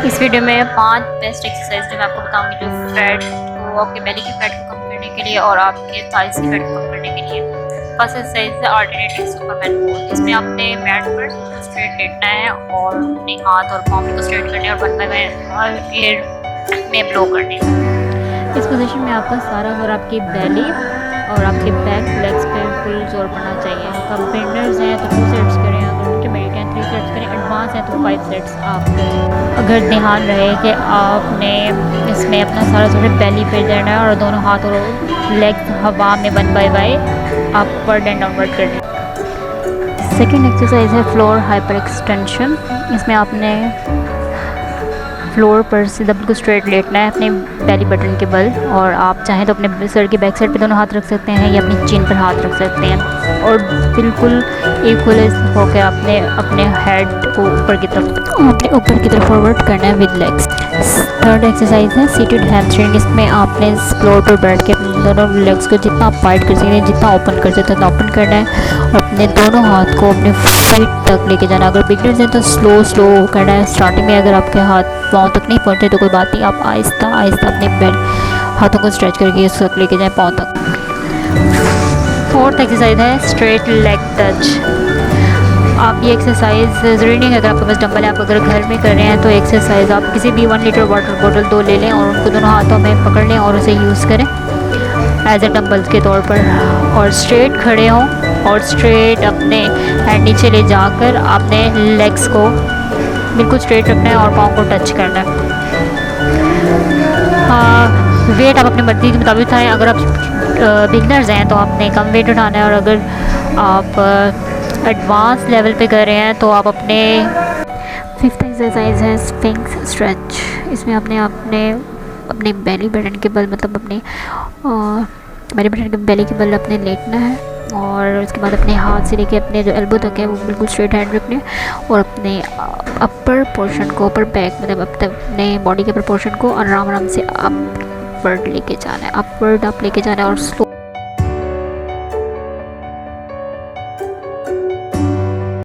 इस वीडियो में 5 best exercise जो मैं आपको बताऊंगी जो फैट को, आपके बेली की फैट को कम करने के लिए और आपके थाइस की फैट को कम करने के लिए। फर्स्ट एक्सरसाइज है अल्टरनेटिव सुपरमैन पोज। इसमें आपने मैट पर स्ट्रेट लेटना है और अपने हाथ और पाँव को स्ट्रेट करने और 1 बाय 1 एयर में ब्लो करने। इस पोजीशन में आपका सारा और आपकी बेली और आपके बैक लेग्स पे फुल जोर पड़ना चाहिए। अगर बिगिनर्स हैं तो 2 सेट्स करें, अगर इंटरमीडिएट हैं 3 सेट्स करें, एडवांस हैं तो 5 सेट्स आप करें। अगर ध्यान रहे कि आपने इसमें अपना सारा जोर बेली पे देना है और दोनों हाथ और लेग्स हवा में 1 बाय 1 अपवर्ड एंड डाउनवर्ड करने। सेकेंड एक्सरसाइज है फ्लोर हाइपर एक्सटेंशन। इसमें आपने फ्लोर पर सीधा बिल्कुल स्ट्रेट लेटना है अपने बेली बटन के बल, और आप चाहें तो अपने सर की बैक साइड पे दोनों हाथ रख सकते हैं या अपनी चिन पर हाथ रख सकते हैं और बिल्कुल इक्वल होकर आपने अपने हेड को ऊपर की तरफ फॉरवर्ड करना है विद लेग्स। थर्ड एक्सरसाइज है सीटेड हैमस्ट्रिंग। इसमें आपने फ्लोर पर बैठ के अपने दोनों लेग्स को जितना आप वाइड कर सकते हैं, जितना ओपन कर सकते हैं उतना ओपन करना है और अपने दोनों हाथ को अपने फीट तक लेके जाना। अगर बिगिनर्स हैं तो स्लो करना है। स्टार्टिंग में अगर आपके हाथ पाँव तक नहीं पहुँचते तो कोई बात नहीं, आप आहिस्ता अपने हाथों को स्ट्रेच करके इस तक लेके जाएं पाँव तक। फोर्थ एक्सरसाइज है स्ट्रेट लेग टच। आप ये एक्सरसाइज ज़रूरी नहीं है अगर आपके पास डंबल है, आप अगर घर में कर रहे हैं तो एक्सरसाइज आप किसी भी 1 लीटर वाटर बॉटल 2 ले लें और उनको दोनों हाथों में पकड़ लें और उसे यूज़ करें एज ए डंबल्स के तौर पर, और स्ट्रेट खड़े हों और स्ट्रेट अपने हैंड नीचे ले जाकर आपने लेग्स को बिल्कुल स्ट्रेट रखना है और पाँव को टच करना है। वेट आप अपनी मर्जी के मुताबिक उठाएं। अगर आप बिगनर्स हैं तो आपने कम वेट उठाना है और अगर आप एडवांस लेवल पे कर रहे हैं तो आप अपने। फिफ्थ एक्सरसाइज है स्फिंक्स स्ट्रेच। इसमें अपने बेली बटन के बल, मतलब अपने बेली बटन के बेली के बल अपने लेटना है और उसके बाद अपने हाथ से लेके अपने जो एल्बो तक है वो बिल्कुल स्ट्रेट हैंड रखने और अपने अपर पोर्शन को, अपर बैक मतलब अपने बॉडी के अपर पोर्शन को आराम से अपवर्ड लेके जाना है, अपवर्ड आप लेके जाना है और स्लो